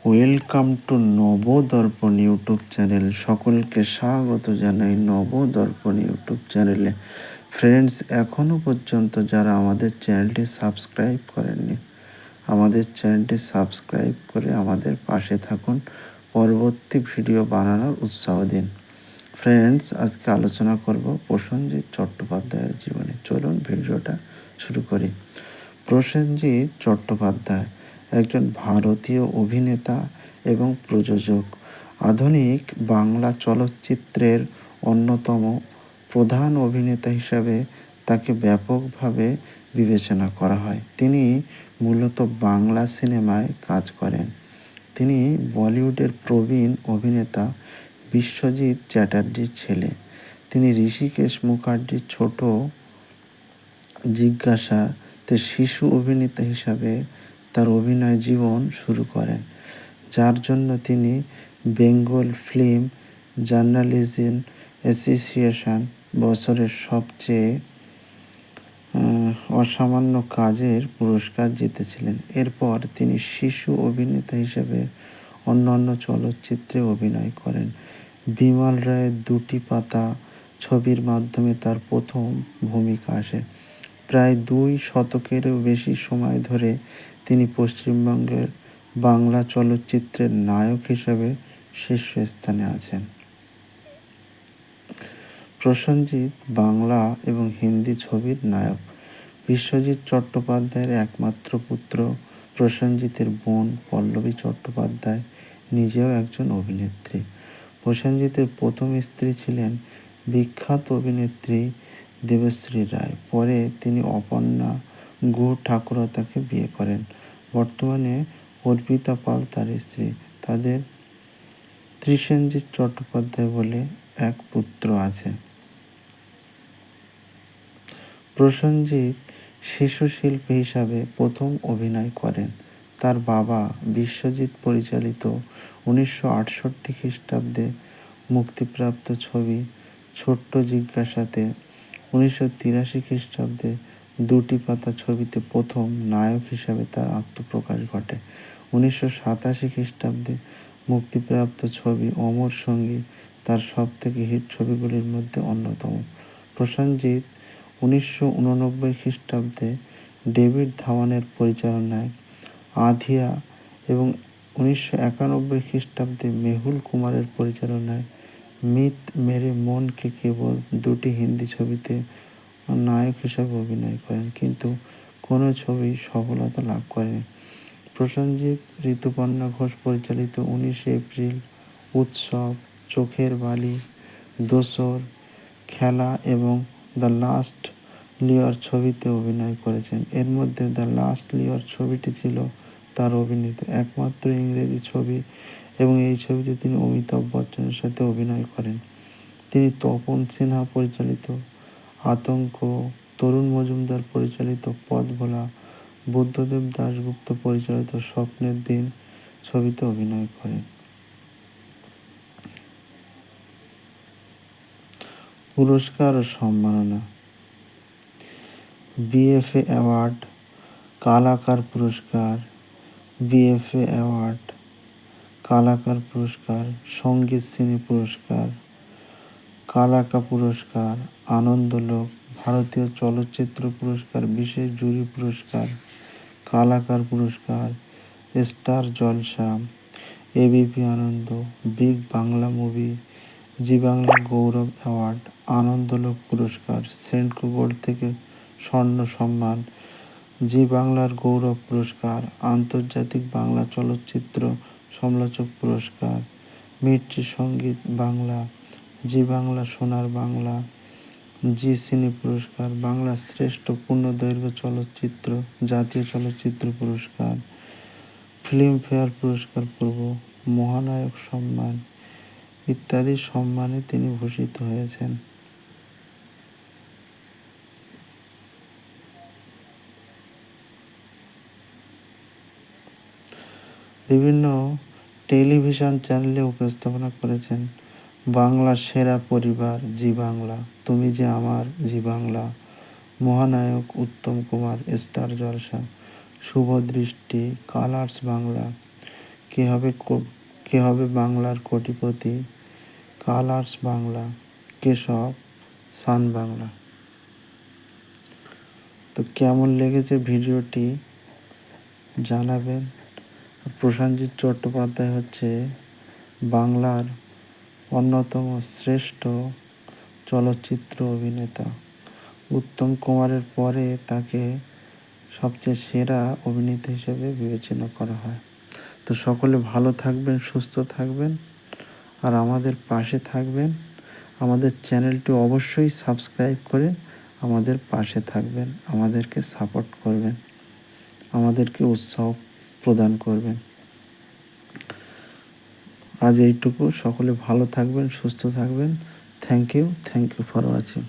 Welcome to Nabadarpan YouTube channel. সকলকে স্বাগত জানাই নবদর্পণ ইউটিউব চ্যানেলে। ফ্রেন্ডস, এখনও পর্যন্ত যারা আমাদের চ্যানেলটি সাবস্ক্রাইব করেননি, আমাদের চ্যানেলটি সাবস্ক্রাইব করে আমাদের পাশে থাকুন, পরবর্তী ভিডিও বানানোর উৎসাহ দিন। ফ্রেন্ডস, আজকে আলোচনা করব প্রসেনজিৎ চট্টোপাধ্যায়ের জীবনে। চলুন ভিডিওটা শুরু করি। প্রসেনজিৎ চট্টোপাধ্যায় একজন ভারতীয় অভিনেতা এবং প্রযোজক। আধুনিক বাংলা চলচ্চিত্রের অন্যতম প্রধান অভিনেতা হিসাবে তাকে ব্যাপকভাবে বিবেচনা করা হয়। তিনি মূলত বাংলা সিনেমায় কাজ করেন। তিনি বলিউডের প্রবীণ অভিনেতা বিশ্বজিৎ চ্যাটার্জির ছেলে। তিনি ঋষিকেশ মুখার্জির ছোট জিজ্ঞাসাতে শিশু অভিনেতা হিসাবে তার অভিনয় জীবন শুরু করেন, যার জন্য তিনি বেঙ্গল ফিল্ম জার্নালিজম অ্যাসোসিয়েশন বছরের সবচেয়ে অসামান্য কাজের পুরস্কার জিতেছিলেন। এরপর তিনি শিশু অভিনেতা হিসেবে অন্যান্য চলচ্চিত্রে অভিনয় করেন। বিমল রায়ের দুটি পাতা ছবির মাধ্যমে তার প্রথম ভূমিকা আসে। প্রায় 2 শতকেরও বেশি সময় ধরে তিনি পশ্চিমবঙ্গের বাংলা চলচ্চিত্রের নায়ক হিসেবে শীর্ষস্থানে আছেন। প্রসেনজিৎ বাংলা এবং হিন্দি ছবির নায়ক। বিশ্বজিৎ চট্টোপাধ্যায়ের একমাত্র পুত্র প্রসেনজিতের বোন পল্লবী চট্টোপাধ্যায় নিজেও একজন অভিনেত্রী। প্রসেনজিতের প্রথম স্ত্রী ছিলেন বিখ্যাত অভিনেত্রী দেবশ্রী রায়। পরে তিনি অপর্ণা গুহ ঠাকুরতাকে বিয়ে করেন। বর্তমানে অর্পিতা পাল তার স্ত্রী। তাদের ত্রিসেনজিৎ চট্টোপাধ্যায় বলে এক পুত্র আছে। প্রসেনজিৎ শিশু শিল্পী হিসাবে প্রথম অভিনয় করেন। তার বাবা বিশ্বজিৎ পরিচালিত 1968 খ্রিস্টাব্দে মুক্তিপ্রাপ্ত ছবি ছোট্ট জিজ্ঞাসাতে 1983 খ্রিস্টাব্দে দুটি পাতা ছবিতে প্রথম নায়ক হিসাবে তার আত্মপ্রকাশ ঘটে। 1987 খ্রিস্টাব্দে মুক্তিপ্রাপ্ত ছবি অমর সঙ্গী তার সবথেকে হিট ছবিগুলির মধ্যে অন্যতম। প্রসেনজিৎ 1989 খ্রিস্টাব্দে ডেভিড ধাওয়ানের পরিচালনায় আধিয়া এবং 1991 খ্রিস্টাব্দে মেহুল কুমারের পরিচালনায় মিত মেরে মন কে কেবল দুটি হিন্দি ছবিতে নায়ক হিসাবে অভিনয় করেন, কিন্তু কোনো ছবি সফলতা লাভ করেনি। প্রসেনজিৎ ঋতুপর্ণা ঘোষ পরিচালিত 19 এপ্রিল, উৎসব, চোখের বালি, দোসর, খেলা এবং দ্য লাস্ট লিয়ার ছবিতে অভিনয় করেছেন। এর মধ্যে দ্য লাস্ট লিয়ার ছবিটি ছিল তার অভিনীত একমাত্র ইংরেজি ছবি এবং এই ছবিতে তিনি অমিতাভ বচ্চনের সাথে অভিনয় করেন। তিনি তপন সিনহা পরিচালিত আতঙ্ক, তরুণ মজুমদার পরিচালিত পথ ভোলা, বুদ্ধদেব দাশগুপ্ত পরিচালিত স্বপ্নের দিন ছবিতে অভিনয় করেন। পুরস্কার ও সম্মাননা। বিএফএ অ্যাওয়ার্ড, কালাকার পুরস্কার, বিএফএ অ্যাওয়ার্ড, কালাকার পুরস্কার, সঙ্গীত শ্রেণী পুরস্কার, কালাকা পুরস্কার, আনন্দলোক, ভারতীয় চলচ্চিত্র পুরস্কার, বিশেষ জুরি পুরস্কার, কালাকার পুরস্কার, স্টার জলসা, এবিপি আনন্দ, বিগ বাংলা মুভি, জি বাংলা গৌরব অ্যাওয়ার্ড, আনন্দলোক পুরস্কার, সেন্ট্রো গোল্ড থেকে স্বর্ণ সম্মান, জি বাংলার গৌরব পুরস্কার, আন্তর্জাতিক বাংলা চলচ্চিত্র সমালোচক পুরস্কার, মির্চি সঙ্গীত বাংলা, জি বাংলা সোনার বাংলা, জি সিনে পুরস্কার, বাংলার শ্রেষ্ঠ পূর্ণদৈর্ঘ্য চলচ্চিত্র জাতীয় চলচ্চিত্র পুরস্কার, ফিল্মফেয়ার পুরস্কার পূর্ব, মহানায়ক সম্মান ইত্যাদি সম্মানে তিনি ভূষিত হয়েছেন। বিভিন্ন টেলিভিশন চ্যানেলে উপস্থাপনা করেছেন। বাংলার সেরা পরিবার জি বাংলা, তুমি যে আমার জি বাংলা, মহানায়ক উত্তম কুমার, স্টার জলসা, শুভ দৃষ্টি, কালার্স বাংলা, কে হবে বাংলার কোটিপতি, কালার্স বাংলা, কেশব, সান বাংলা। তো কেমন লেগেছে ভিডিওটি জানাবেন। প্রসেনজিৎ চট্টোপাধ্যায় হচ্ছে বাংলার অন্যতম শ্রেষ্ঠ চলচ্চিত্র অভিনেতা। উত্তম কুমারের পরে তাকে সবচেয়ে সেরা অভিনেতা হিসেবে বিবেচনা করা হয়। তো সকলে ভালো থাকবেন, সুস্থ থাকবেন, আর আমাদের পাশে থাকবেন। আমাদের চ্যানেলটি অবশ্যই সাবস্ক্রাইব করে আমাদের পাশে থাকবেন, আমাদেরকে সাপোর্ট করবেন, আমাদেরকে উৎসাহ প্রদান করবেন। আজ এইটুকু। সকলে ভালো থাকবেন, সুস্থ থাকবেন। Thank you for watching.